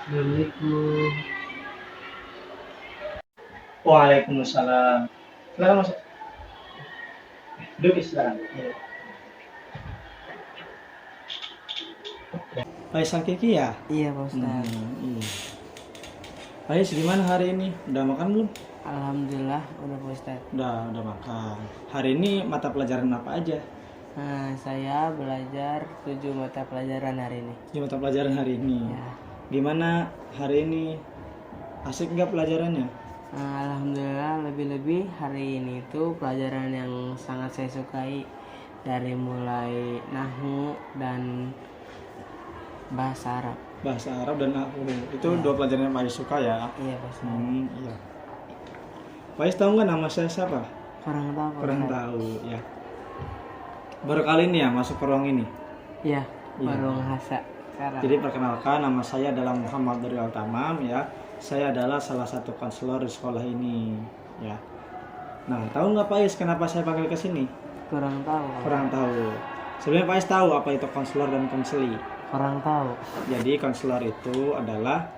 Assalamualaikum. Waalaikumsalam. Silakan masuk. Duduk silakan. Iya. Faisal Kiki ya? Iya Pak Ustadz. Iya. Faiz gimana hari ini? Udah makan belum? Alhamdulillah udah Pak Ustadz. Udah makan. Hari ini mata pelajaran apa aja? Nah, saya belajar 7 mata pelajaran hari ini. Di mata pelajaran hari ini. Ya. Gimana hari ini? Asik nggak pelajarannya? Nah, alhamdulillah lebih-lebih hari ini itu pelajaran yang sangat saya sukai, dari mulai nahwu dan bahasa Arab. Bahasa Arab dan aku. Itu dua pelajaran yang Faiz suka ya? Iya Pak Ustadz. Iya. Faiz tahu nggak nama saya siapa? Kurang tahu Pak Kurang Ustadz. tahu ya. Baru kali ini ya masuk ke ruang ini. Iya, Iya. baru ngasa sekarang. Jadi perkenalkan, nama saya adalah Muhammad Nuril Tamam ya. Saya adalah salah satu konselor di sekolah ini ya. Nah, tahu nggak Pak Is kenapa saya panggil ke sini? Kurang tahu. Pak. Kurang tahu. Sebenarnya Pak Is tahu apa itu konselor dan konseli. Kurang tahu. Jadi konselor itu adalah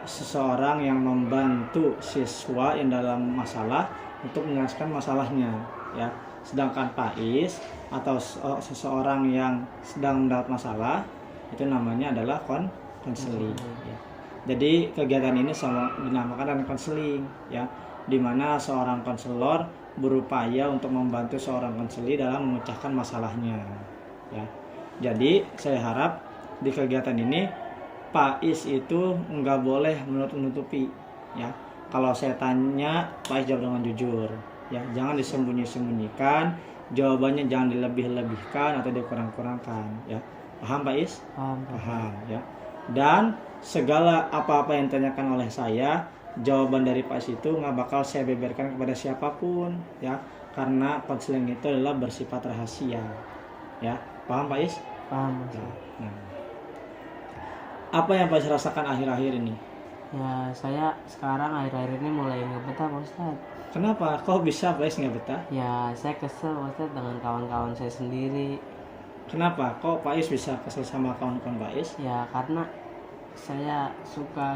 seseorang yang membantu siswa yang dalam masalah untuk menyelesaikan masalahnya ya. Sedangkan Pak Is atau seseorang yang sedang mendapat masalah itu namanya adalah konseling ya. Jadi kegiatan ini sama dinamakan konseling ya, di mana seorang konselor berupaya untuk membantu seorang konseli dalam memecahkan masalahnya ya. Jadi saya harap di kegiatan ini Pak Is itu nggak boleh menutup-nutupi ya. Kalau saya tanya, Pak Is jawab dengan jujur ya, jangan disembunyi-sembunyikan, jawabannya jangan dilebih-lebihkan atau dikurang-kurangkan ya. Paham Pak Is? Paham ya. Dan segala apa-apa yang ditanyakan oleh saya, jawaban dari Pak Is itu nggak bakal saya beberkan kepada siapapun ya, karena konseling itu adalah bersifat rahasia ya. Paham Pak Is? Paham Mas. Nah, apa yang Pak Is rasakan akhir-akhir ini? Ya, saya sekarang akhir-akhir ini mulai nggak betah Pak Ustadz. Kenapa? Kok bisa Pak Is nggak betah? Ya, saya kesel Pak Ustadz dengan kawan-kawan saya sendiri. Kenapa? Kok Pak Is bisa kesel sama kawan-kawan Pak Is? Ya, karena saya suka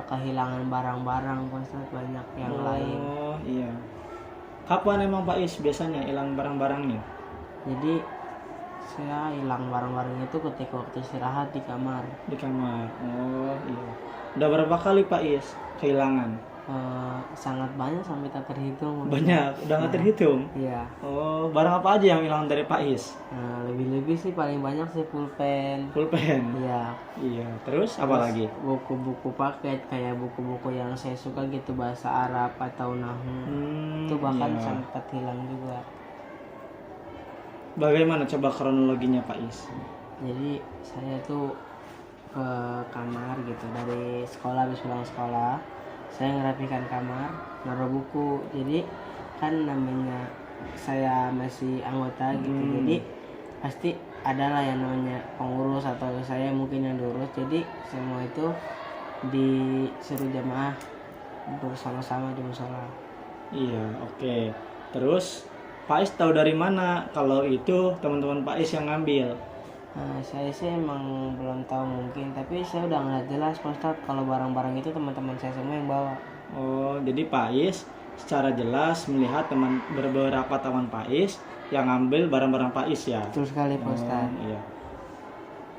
kehilangan barang-barang Pak Ustadz, banyak yang lain. Oh iya. Kapan emang Pak Is biasanya hilang barang-barangnya? Jadi saya hilang barang-barang itu ketika waktu istirahat di kamar. Di kamar. Oh iya. Udah berapa kali Pak Is kehilangan? Sangat banyak sampai tak terhitung. Banyak, udah nggak terhitung. Iya. Oh, barang apa aja yang hilang dari Pak Is? Lebih-lebih sih paling banyak sih pulpen. Pulpen. Iya. Iya. Terus apa lagi? Buku-buku paket, kayak buku-buku yang saya suka gitu, bahasa Arab atau nahwu. Itu bahkan iya. sempat hilang juga. Bagaimana coba kronologinya Pak Is? Jadi saya tuh ke kamar gitu dari sekolah, habis pulang sekolah saya ngerapikan kamar, naruh buku. Jadi kan namanya saya masih anggota gitu, jadi pasti adalah yang namanya pengurus atau saya mungkin yang diurus. Jadi semua itu disuruh jamaah bersama-sama di musola. Iya, oke. Terus Pak Is tahu dari mana kalau itu teman-teman Pak Is yang ngambil? Saya sih emang belum tahu mungkin, tapi saya udah ngeliat jelas Pak Ustadz kalau barang-barang itu teman-teman saya semua yang bawa. Oh, jadi Pak Is secara jelas melihat beberapa teman Pak Is yang ngambil barang-barang Pak Is ya? Betul sekali Pak Ustadz. Iya.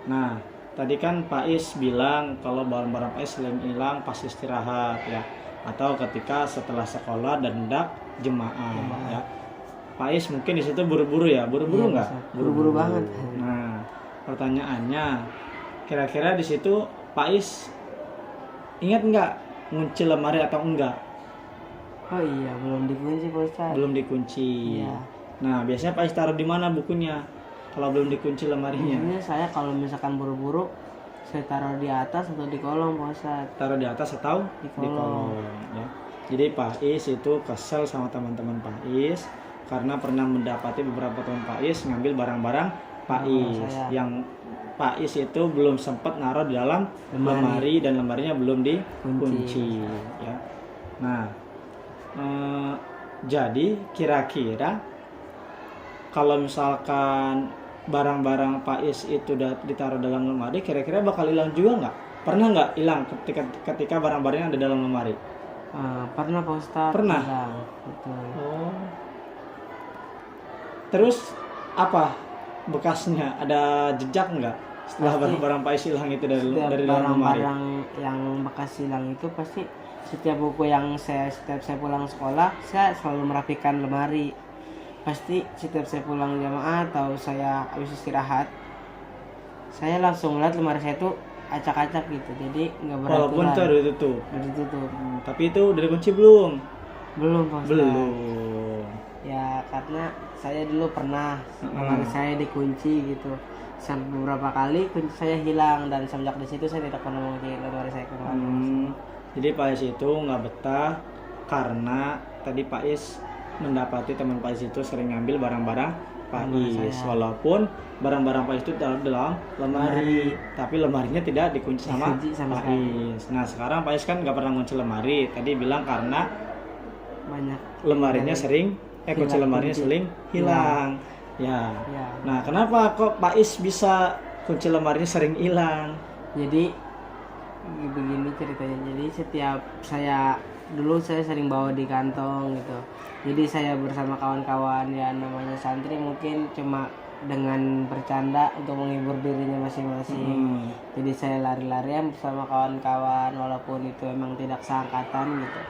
Nah, tadi kan Pak Is bilang kalau barang-barang Pak Is sering hilang pas istirahat ya, atau ketika setelah sekolah dan hendak jemaah ya. Pak Is mungkin di situ buru-buru ya, buru-buru nggak? Iya, buru-buru banget. Nah, pertanyaannya, kira-kira di situ Pak Is ingat nggak ngunci lemari atau enggak? Oh iya, belum dikunci Pak Ustadz. Belum dikunci. Iya. Nah, biasanya Pak Is taruh di mana bukunya? Kalau belum dikunci lemarinya? Biasanya saya kalau misalkan buru-buru, saya taruh di atas atau di kolong Pak Ustadz. Taruh di atas atau di kolong. Ya. Jadi Pak Is itu kesel sama teman-teman Pak Is karena pernah mendapati beberapa teman Pak Is ngambil barang-barang Pak Is yang Pak Is itu belum sempat naruh di dalam lemari dan lemarinya belum dikunci ya. Nah, jadi kira-kira kalau misalkan barang-barang Pak Is itu ditaruh dalam lemari, kira-kira bakal hilang juga nggak? Pernah nggak hilang ketika barang-barangnya ada dalam lemari? Pernah Pak Ustadz. Pernah? Hilang. Betul. Oh. Terus apa bekasnya? Ada jejak nggak setelah Pasti. barang-barang Pais hilang itu dari Setiap dalam lemari? barang-barang yang bekas hilang itu pasti setiap buku yang setiap saya pulang sekolah saya selalu merapikan lemari. Pasti setiap saya pulang jamaah atau saya habis istirahat saya langsung lihat lemari saya tuh acak-acak gitu, jadi nggak Walaupun itu beraturan. ada ditutup. Udah ditutup. Tapi itu udah dikunci belum? Belum Pak Ustadz. Belum. Ya karena saya dulu pernah lemari saya dikunci gitu. Sampai beberapa kali kunci saya hilang dan semenjak di situ saya tidak pernah mengunci lemari saya kembali. Jadi Pak Is itu nggak betah karena tadi Pak Is mendapati teman Pak Is itu sering ngambil barang-barang Pak Is, walaupun barang-barang Pak Is itu dalam lemari, tapi lemarinya tidak dikunci sama Dikunci sama Pak Is. Nah sekarang Pak Is kan nggak pernah kunci lemari, tadi bilang karena Banyak. lemarinya sering kunci lemarinya sering hilang. Ya. Nah kenapa kok Pak Is bisa kunci lemarinya sering hilang? Jadi begini ceritanya. Jadi setiap saya dulu saya sering bawa di kantong gitu. Jadi saya bersama kawan-kawan ya namanya santri mungkin cuma dengan bercanda untuk menghibur dirinya masing-masing. Jadi saya lari-larian bersama kawan-kawan walaupun itu emang tidak seangkatan gitu.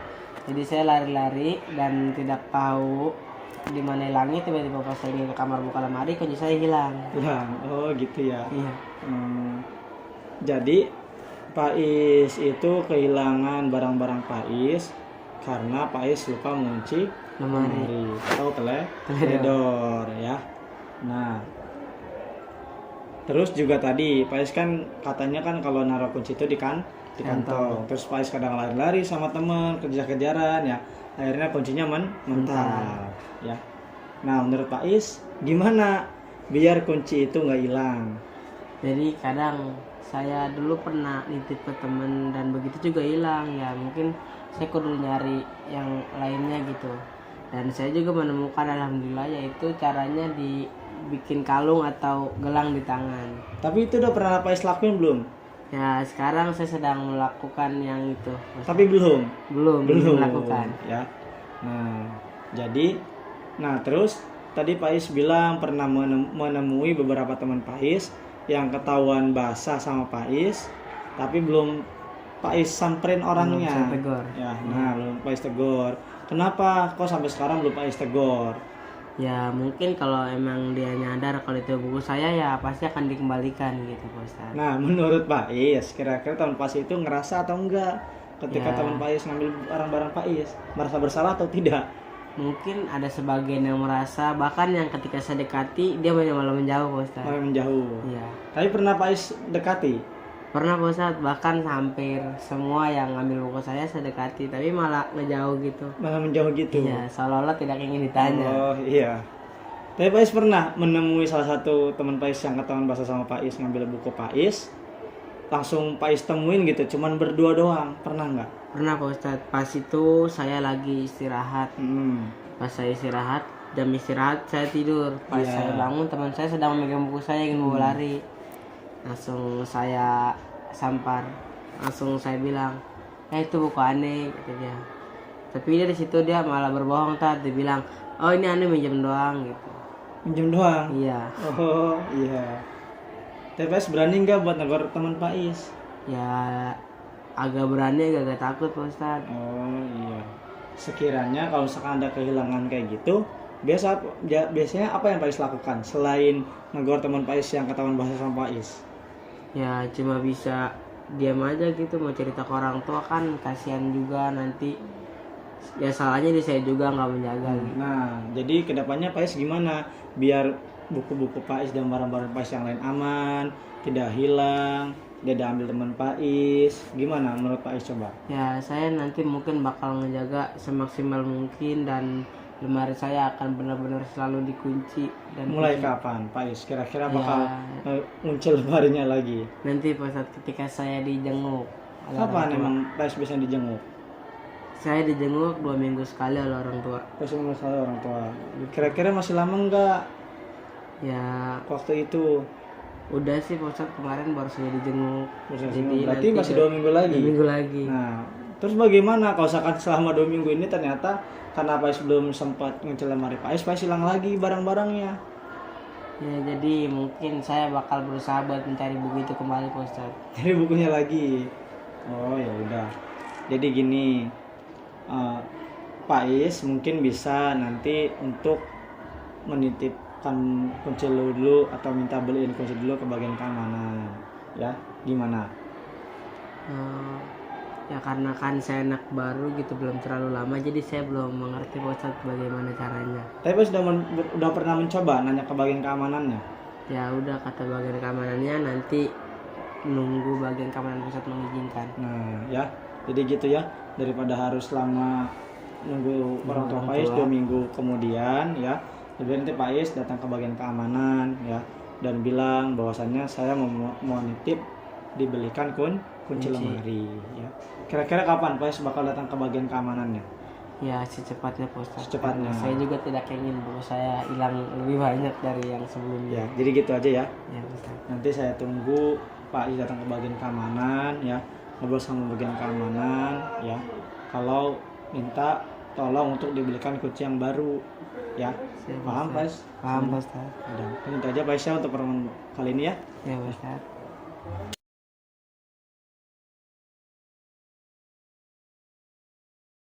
Jadi saya lari-lari dan tidak tahu di mana hilangnya, tiba-tiba pas saya ingin ke kamar buka lemari kunci saya hilang. Hilang. Oh gitu ya. Iya. Jadi Pak Is itu kehilangan barang-barang Pak Is karena Pak Is lupa mengunci lemari atau teledor ya. Nah terus juga tadi Pak Is kan katanya kan kalau naruh kunci itu di kantong. Terus Pak Is kadang lari-lari sama temen kejar-kejaran ya, akhirnya kuncinya mental ya. Nah menurut Pak Is gimana biar kunci itu nggak hilang? Jadi kadang saya dulu pernah nitip ke temen dan begitu juga hilang ya, mungkin saya kudu nyari yang lainnya gitu. Dan saya juga menemukan alhamdulillah yaitu caranya dibikin kalung atau gelang di tangan. Tapi itu udah pernah Pak Is lakuin belum? Ya sekarang saya sedang melakukan yang itu. Tapi belum melakukan ya. Nah terus tadi Pak Is bilang pernah menemui beberapa teman Pak Is yang ketahuan basah sama Pak Is, tapi belum Pak Is samperin orangnya. Belum saya tegur. Ya, belum Pak Is tegur. Kenapa kok sampai sekarang belum Pak Is tegur? Ya mungkin kalau emang dia nyadar kalau itu buku saya ya pasti akan dikembalikan gitu Pak Ustadz. Nah menurut Pak Is kira-kira teman Pak Is itu ngerasa atau enggak ketika teman Pak Is ngambil barang-barang Pak Is, merasa bersalah atau tidak? Mungkin ada sebagian yang merasa, bahkan yang ketika saya dekati dia malah menjauh Pak Ustadz. Malah menjauh. Iya. Tapi pernah Pak Is dekati? Pernah Pak Ustadz, bahkan hampir semua yang ngambil buku saya dekati, tapi malah ngejauh gitu. Malah menjauh gitu? Iya, seolah-olah tidak ingin ditanya. Oh iya. Tapi Pak Is pernah menemui salah satu teman Pak Is yang ketahuan basah sama Pak Is ngambil buku Pak Is, langsung Pak Is temuin gitu, cuman berdua doang, pernah nggak? Pernah Pak Ustadz, pas itu saya lagi istirahat. Pas saya istirahat, jam istirahat saya tidur. Pas saya bangun teman saya sedang memegang buku saya ingin mau lari. Langsung saya sampar, langsung saya bilang, itu buku aneh kata dia. Tapi dia di situ dia malah berbohong dia bilang, oh ini aneh minjem doang gitu. Minjem doang? Iya. Oh iya. Tapi Pak Is berani nggak buat negor teman Pak Is? Ya agak berani agak takut Pak Ustadz. Oh iya. Sekiranya kalau misalkan ada kehilangan kayak gitu, biasanya apa yang Pak Is lakukan selain negor teman Pak Is yang ketahuan basah sama Pak Is? Ya cuma bisa diam aja gitu, mau cerita ke orang tua kan kasihan juga nanti. Ya salahnya di saya juga nggak menjaga gitu. Nah jadi kedepannya Pak Is gimana biar buku-buku Pak Is dan barang-barang Pak Is yang lain aman, tidak hilang, tidak diambil teman Pak Is, gimana menurut Pak Is coba? Ya saya nanti mungkin bakal ngejaga semaksimal mungkin dan lemari saya akan benar-benar selalu dikunci. Dan mulai kapan Pak Is kira-kira bakal muncul lemarinya lagi? Nanti pada saat ketika saya dijenguk. Kapan emang Pak Is bisa dijenguk? Saya dijenguk 2 minggu sekali oleh orang tua. 2 minggu sekali orang tua. Kira-kira masih lama enggak? Ya Waktu itu Udah sih Pak Ustadz, kemarin baru saja dijenguk. Jadi Berarti nanti masih 2 minggu lagi. 2 minggu lagi. Nah, terus bagaimana kalau misalkan selama 2 minggu ini ternyata karena Pais belum sempat ngelamari Pais hilang lagi barang-barangnya. Ya jadi mungkin saya bakal berusaha buat mencari buku itu kembali Pak Ustadz. Jadi bukunya lagi. Oh ya udah. Jadi gini, Pais mungkin bisa nanti untuk menitipkan kunci dulu atau minta beliin kunci dulu ke bagian keamanan. Ya, gimana? Ya karena kan saya anak baru gitu, belum terlalu lama, jadi saya belum mengerti Pak Ustadz bagaimana caranya. Tapi Pais udah pernah mencoba nanya ke bagian keamanannya. Ya udah, kata bagian keamanannya nanti nunggu bagian keamanan pusat mengizinkan. Nah, ya. Jadi gitu ya. Daripada harus lama nunggu orang tua Pais 2 minggu kemudian ya. Jadi nanti Pais datang ke bagian keamanan ya dan bilang bahwasannya saya mau nitip dibelikan kunci lemari ya. Kira-kira kapan Pais bakal datang ke bagian keamanannya? Ya secepatnya Pak Ustadz. Secepatnya. Saya juga tidak ingin buku saya hilang lebih banyak dari yang sebelumnya. Ya, jadi gitu aja ya. Ya Ustadz. Nanti saya tunggu Pak Is datang ke bagian keamanan ya, ngobrol sama bagian keamanan ya. Kalau minta tolong untuk dibelikan kunci yang baru ya. Siap, Paham Pak Is? Paham Pak Ustadz. Udah, itu aja Pak Is ya untuk pertemuan kali ini ya. Ya Pak Ustadz.